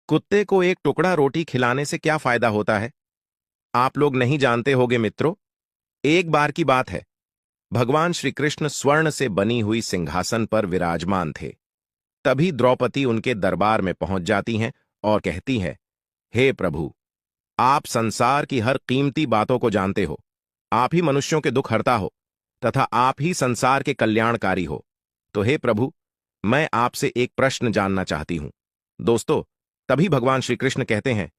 कुत्ते को एक टुकड़ा रोटी खिलाने से क्या फायदा होता है? आप लोग नहीं जानते होगे मित्रों। एक बार की बात है, भगवान श्री कृष्ण स्वर्ण से बनी हुई सिंहासन पर विराजमान थे। तभी द्रौपदी उनके दरबार में पहुंच जाती हैं और कहती है, हे प्रभु, आप संसार की हर कीमती बातों को जानते हो। आप ही मनुष्यों के दुख हरता हो तथा आप ही संसार के कल्याणकारी हो। तो हे प्रभु, मैं आपसे एक प्रश्न जानना चाहती हूं। दोस्तों, तभी भगवान श्री कृष्ण कहते हैं,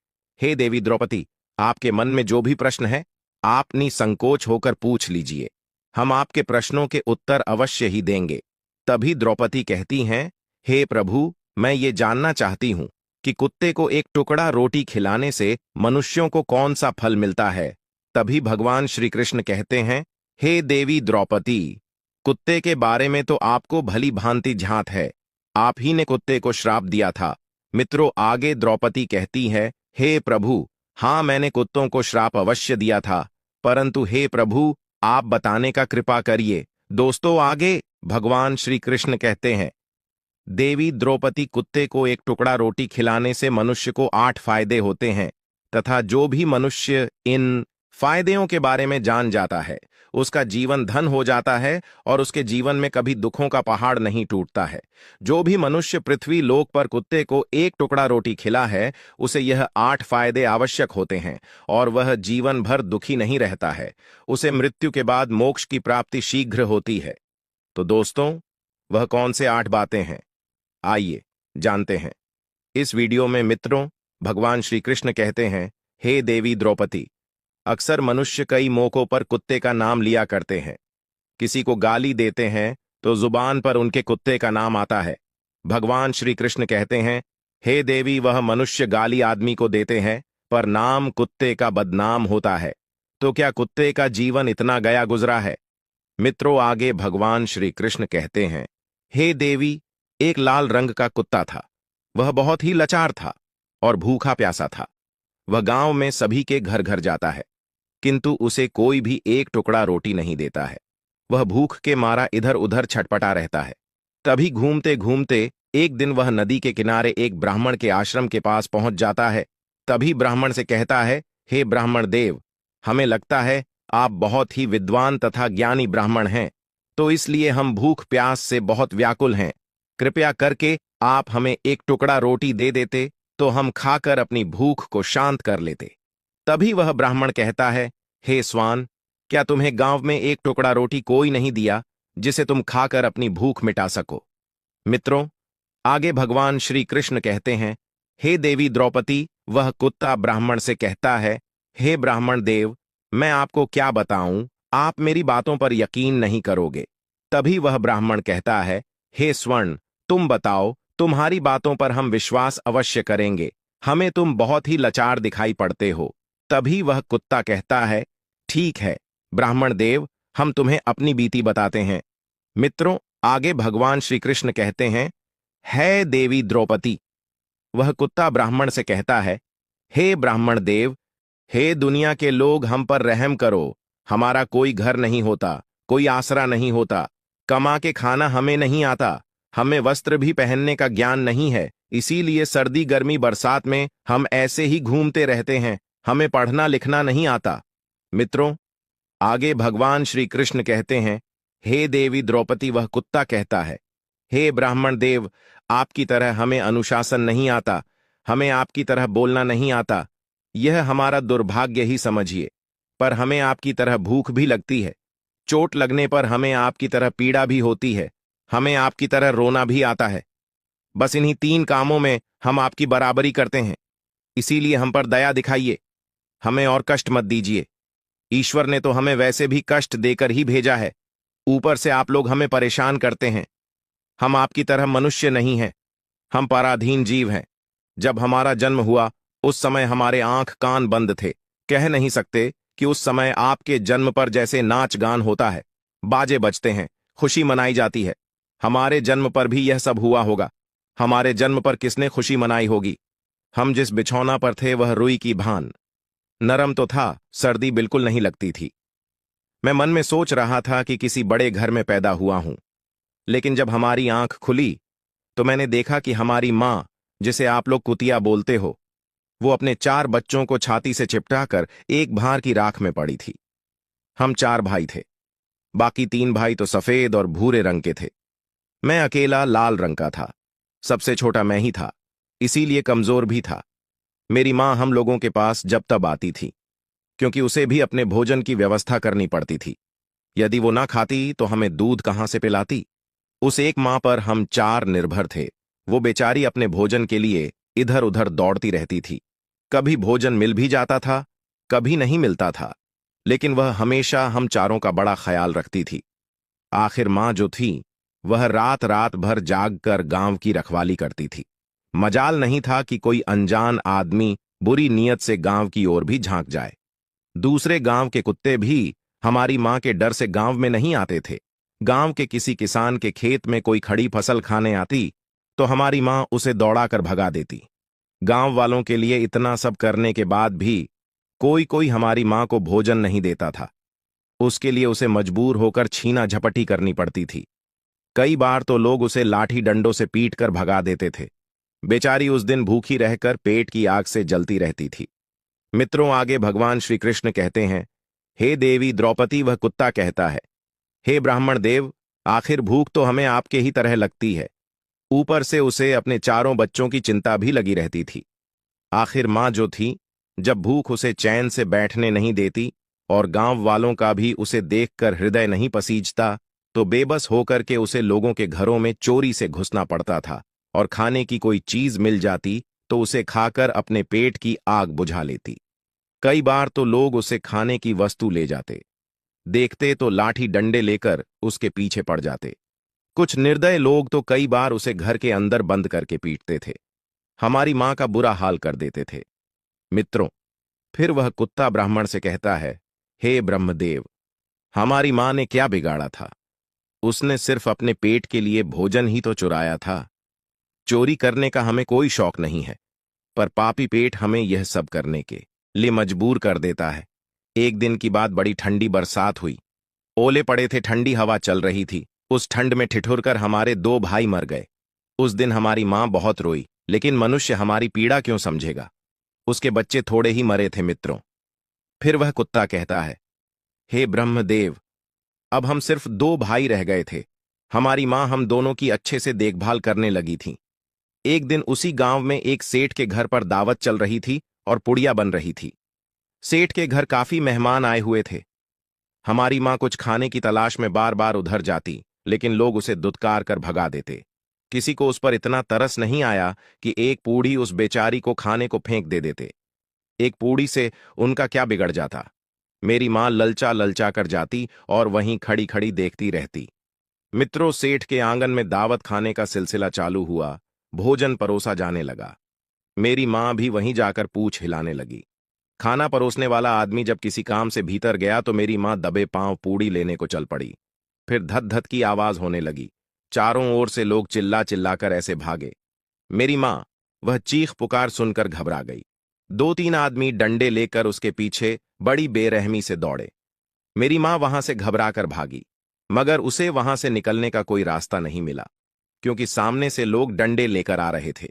हे देवी द्रौपदी, आपके मन में जो भी प्रश्न है, आप निसंकोच होकर पूछ लीजिए। हम आपके प्रश्नों के उत्तर अवश्य ही देंगे। तभी द्रौपदी कहती हैं, हे प्रभु, मैं ये जानना चाहती हूं कि कुत्ते को एक टुकड़ा रोटी खिलाने से मनुष्यों को कौन सा फल मिलता है। तभी भगवान श्री कृष्ण कहते हैं, हे देवी द्रौपदी, कुत्ते के बारे में तो आपको भली भांति झांत है। आप ही ने कुत्ते को श्राप दिया था। मित्रों, आगे द्रौपदी कहती है, हे प्रभु, हाँ, मैंने कुत्तों को श्राप अवश्य दिया था, परंतु हे प्रभु, आप बताने का कृपा करिए। दोस्तों, आगे भगवान श्री कृष्ण कहते हैं, देवी द्रौपदी, कुत्ते को एक टुकड़ा रोटी खिलाने से मनुष्य को 8 फायदे होते हैं तथा जो भी मनुष्य इन फायदों के बारे में जान जाता है, उसका जीवन धन हो जाता है और उसके जीवन में कभी दुखों का पहाड़ नहीं टूटता है। जो भी मनुष्य पृथ्वी लोक पर कुत्ते को एक टुकड़ा रोटी खिला है, उसे यह 8 फायदे आवश्यक होते हैं और वह जीवन भर दुखी नहीं रहता है। उसे मृत्यु के बाद मोक्ष की प्राप्ति शीघ्र होती है। तो दोस्तों, वह कौन से 8 बातें हैं? आइए जानते हैं। इस वीडियो में मित्रों, भगवान श्री कृष्ण कहते हैं, हे देवी द्रौपदी, अक्सर मनुष्य कई मौकों पर कुत्ते का नाम लिया करते हैं। किसी को गाली देते हैं तो जुबान पर उनके कुत्ते का नाम आता है। भगवान श्री कृष्ण कहते हैं, हे देवी, वह मनुष्य गाली आदमी को देते हैं पर नाम कुत्ते का बदनाम होता है। तो क्या कुत्ते का जीवन इतना गया गुजरा है? मित्रों, आगे भगवान श्री कृष्ण कहते हैं, हे देवी, एक लाल रंग का कुत्ता था। वह बहुत ही लाचार था और भूखा प्यासा था। वह गांव में सभी के घर घर जाता है, किंतु उसे कोई भी एक टुकड़ा रोटी नहीं देता है। वह भूख के मारा इधर उधर छटपटा रहता है। तभी घूमते घूमते एक दिन वह नदी के किनारे एक ब्राह्मण के आश्रम के पास पहुंच जाता है। तभी ब्राह्मण से कहता है, हे ब्राह्मण देव, हमें लगता है आप बहुत ही विद्वान तथा ज्ञानी ब्राह्मण हैं, तो इसलिए हम भूख प्यास से बहुत व्याकुल हैं। कृपया करके आप हमें एक टुकड़ा रोटी दे देते तो हम खाकर अपनी भूख को शांत कर लेते। तभी वह ब्राह्मण कहता है, हे स्वान, क्या तुम्हें गांव में एक टुकड़ा रोटी कोई नहीं दिया जिसे तुम खाकर अपनी भूख मिटा सको? मित्रों, आगे भगवान श्री कृष्ण कहते हैं, हे देवी द्रौपदी, वह कुत्ता ब्राह्मण से कहता है, हे ब्राह्मण देव, मैं आपको क्या बताऊं, आप मेरी बातों पर यकीन नहीं करोगे। तभी वह ब्राह्मण कहता है, हे स्वर्ण, तुम बताओ, तुम्हारी बातों पर हम विश्वास अवश्य करेंगे। हमें तुम बहुत ही लाचार दिखाई पड़ते हो। तभी वह कुत्ता कहता है, ठीक है ब्राह्मण देव, हम तुम्हें अपनी बीती बताते हैं। मित्रों, आगे भगवान श्री कृष्ण कहते हैं, हे देवी द्रौपदी, वह कुत्ता ब्राह्मण से कहता है, हे ब्राह्मण देव, हे दुनिया के लोग, हम पर रहम करो। हमारा कोई घर नहीं होता, कोई आसरा नहीं होता, कमा के खाना हमें नहीं आता, हमें वस्त्र भी पहनने का ज्ञान नहीं है, इसीलिए सर्दी गर्मी बरसात में हम ऐसे ही घूमते रहते हैं, हमें पढ़ना लिखना नहीं आता। मित्रों, आगे भगवान श्री कृष्ण कहते हैं, हे देवी द्रौपदी, वह कुत्ता कहता है, हे ब्राह्मण देव, आपकी तरह हमें अनुशासन नहीं आता, हमें आपकी तरह बोलना नहीं आता। यह हमारा दुर्भाग्य ही समझिए, पर हमें आपकी तरह भूख भी लगती है। चोट लगने पर हमें आपकी तरह पीड़ा भी होती है, हमें आपकी तरह रोना भी आता है। बस इन्हीं 3 कामों में हम आपकी बराबरी करते हैं, इसीलिए हम पर दया दिखाइए, हमें और कष्ट मत दीजिए। ईश्वर ने तो हमें वैसे भी कष्ट देकर ही भेजा है, ऊपर से आप लोग हमें परेशान करते हैं। हम आपकी तरह मनुष्य नहीं हैं, हम पराधीन जीव हैं। जब हमारा जन्म हुआ उस समय हमारे आंख कान बंद थे, कह नहीं सकते कि उस समय आपके जन्म पर जैसे नाच गान होता है, बाजे बजते हैं, खुशी मनाई जाती है, हमारे जन्म पर भी यह सब हुआ होगा। हमारे जन्म पर किसने खुशी मनाई होगी? हम जिस बिछौना पर थे वह रुई की भान नरम तो था, सर्दी बिल्कुल नहीं लगती थी। मैं मन में सोच रहा था कि किसी बड़े घर में पैदा हुआ हूं, लेकिन जब हमारी आंख खुली तो मैंने देखा कि हमारी मां जिसे आप लोग कुतिया बोलते हो, वो अपने 4 बच्चों को छाती से चिपटाकर एक भार की राख में पड़ी थी। हम 4 भाई थे। बाकी 3 भाई तो सफेद और भूरे रंग के थे। मैं अकेला लाल रंग का था। सबसे छोटा मैं ही था, इसीलिए कमजोर भी था। मेरी माँ हम लोगों के पास जब तब आती थी, क्योंकि उसे भी अपने भोजन की व्यवस्था करनी पड़ती थी। यदि वो ना खाती तो हमें दूध कहाँ से पिलाती। उस एक माँ पर हम 4 निर्भर थे। वो बेचारी अपने भोजन के लिए इधर उधर दौड़ती रहती थी। कभी भोजन मिल भी जाता था, कभी नहीं मिलता था, लेकिन वह हमेशा हम चारों का बड़ा ख्याल रखती थी। आखिर माँ जो थी, वह रात रात भर जागकर गांव की रखवाली करती थी। मजाल नहीं था कि कोई अनजान आदमी बुरी नीयत से गांव की ओर भी झांक जाए। दूसरे गांव के कुत्ते भी हमारी मां के डर से गांव में नहीं आते थे। गांव के किसी किसान के खेत में कोई खड़ी फसल खाने आती तो हमारी मां उसे दौड़ाकर भगा देती। गांव वालों के लिए इतना सब करने के बाद भी कोई कोई हमारी मां को भोजन नहीं देता था। उसके लिए उसे मजबूर होकर छीना झपटी करनी पड़ती थी। कई बार तो लोग उसे लाठी डंडों से पीट कर भगा देते थे। बेचारी उस दिन भूखी रहकर पेट की आग से जलती रहती थी। मित्रों, आगे भगवान श्री कृष्ण कहते हैं, हे देवी द्रौपदी, वह कुत्ता कहता है, हे ब्राह्मण देव, आखिर भूख तो हमें आपके ही तरह लगती है। ऊपर से उसे अपने 4 बच्चों की चिंता भी लगी रहती थी। आखिर माँ जो थी, जब भूख उसे चैन से बैठने नहीं देती और गांव वालों का भी उसे देखकर हृदय नहीं पसीजता, तो बेबस होकर के उसे लोगों के घरों में चोरी से घुसना पड़ता था और खाने की कोई चीज मिल जाती तो उसे खाकर अपने पेट की आग बुझा लेती। कई बार तो लोग उसे खाने की वस्तु ले जाते, देखते तो लाठी डंडे लेकर उसके पीछे पड़ जाते। कुछ निर्दय लोग तो कई बार उसे घर के अंदर बंद करके पीटते थे। हमारी मां का बुरा हाल कर देते थे। मित्रों, फिर वह कुत्ता ब्राह्मण से कहता है, हे ब्रह्मदेव, हमारी मां ने क्या बिगाड़ा था? उसने सिर्फ अपने पेट के लिए भोजन ही तो चुराया था। चोरी करने का हमें कोई शौक नहीं है, पर पापी पेट हमें यह सब करने के लिए मजबूर कर देता है। एक दिन की बात, बड़ी ठंडी बरसात हुई। ओले पड़े थे, ठंडी हवा चल रही थी। उस ठंड में ठिठुरकर हमारे 2 भाई मर गए। उस दिन हमारी मां बहुत रोई, लेकिन मनुष्य हमारी पीड़ा क्यों समझेगा। उसके बच्चे थोड़े ही मरे थे। मित्रों, फिर वह कुत्ता कहता है, हे ब्रह्मदेव, अब हम सिर्फ 2 भाई रह गए थे। हमारी मां हम दोनों की अच्छे से देखभाल करने लगी थी। एक दिन उसी गांव में एक सेठ के घर पर दावत चल रही थी और पुड़िया बन रही थी। सेठ के घर काफी मेहमान आए हुए थे। हमारी मां कुछ खाने की तलाश में बार बार उधर जाती, लेकिन लोग उसे दुत्कार कर भगा देते। किसी को उस पर इतना तरस नहीं आया कि एक पूड़ी उस बेचारी को खाने को फेंक दे देते। एक पूड़ी से उनका क्या बिगड़ जाता। मेरी मां ललचा ललचा कर जाती और वहीं खड़ी खड़ी देखती रहती। मित्रों, सेठ के आंगन में दावत खाने का सिलसिला चालू हुआ। भोजन परोसा जाने लगा। मेरी मां भी वहीं जाकर पूछ हिलाने लगी। खाना परोसने वाला आदमी जब किसी काम से भीतर गया तो मेरी मां दबे पांव पूड़ी लेने को चल पड़ी। फिर धत धत की आवाज होने लगी। चारों ओर से लोग चिल्ला चिल्लाकर ऐसे भागे। मेरी मां वह चीख पुकार सुनकर घबरा गई। 2-3 आदमी डंडे लेकर उसके पीछे बड़ी बेरहमी से दौड़े। मेरी मां वहां से घबरा कर भागी, मगर उसे वहां से निकलने का कोई रास्ता नहीं मिला, क्योंकि सामने से लोग डंडे लेकर आ रहे थे।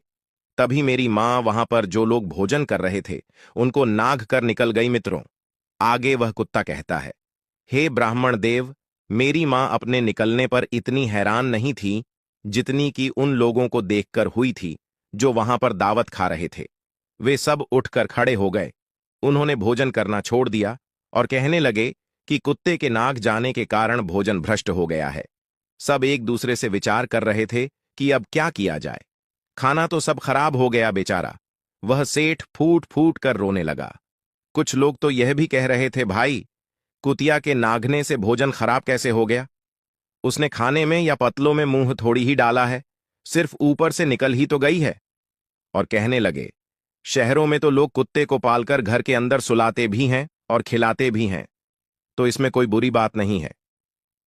तभी मेरी मां वहां पर जो लोग भोजन कर रहे थे उनको नाग कर निकल गई। मित्रों, आगे वह कुत्ता कहता है, हे ब्राह्मण देव, मेरी मां अपने निकलने पर इतनी हैरान नहीं थी जितनी कि उन लोगों को देखकर हुई थी जो वहां पर दावत खा रहे थे। वे सब उठकर खड़े हो गए। उन्होंने भोजन करना छोड़ दिया और कहने लगे कि कुत्ते के नाक जाने के कारण भोजन भ्रष्ट हो गया है। सब एक दूसरे से विचार कर रहे थे कि अब क्या किया जाए। खाना तो सब खराब हो गया बेचारा। वह सेठ फूट फूट कर रोने लगा। कुछ लोग तो यह भी कह रहे थे, भाई, कुतिया के नागने से भोजन खराब कैसे हो गया? उसने खाने में या पतलों में मुंह थोड़ी ही डाला है, सिर्फ ऊपर से निकल ही तो गई है। और कहने लगे, शहरों में तो लोग कुत्ते को पालकर घर के अंदर सुलाते भी हैं और खिलाते भी हैं, तो इसमें कोई बुरी बात नहीं है।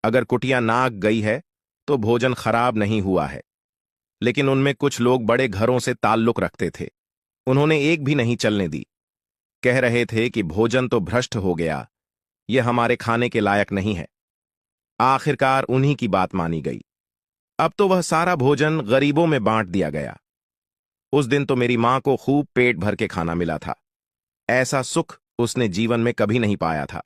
अगर कुटिया नाग गई है तो भोजन खराब नहीं हुआ है। लेकिन उनमें कुछ लोग बड़े घरों से ताल्लुक रखते थे। उन्होंने एक भी नहीं चलने दी। कह रहे थे कि भोजन तो भ्रष्ट हो गया, यह हमारे खाने के लायक नहीं है। आखिरकार उन्हीं की बात मानी गई। अब तो वह सारा भोजन गरीबों में बांट दिया गया। उस दिन तो मेरी मां को खूब पेट भर के खाना मिला था। ऐसा सुख उसने जीवन में कभी नहीं पाया था।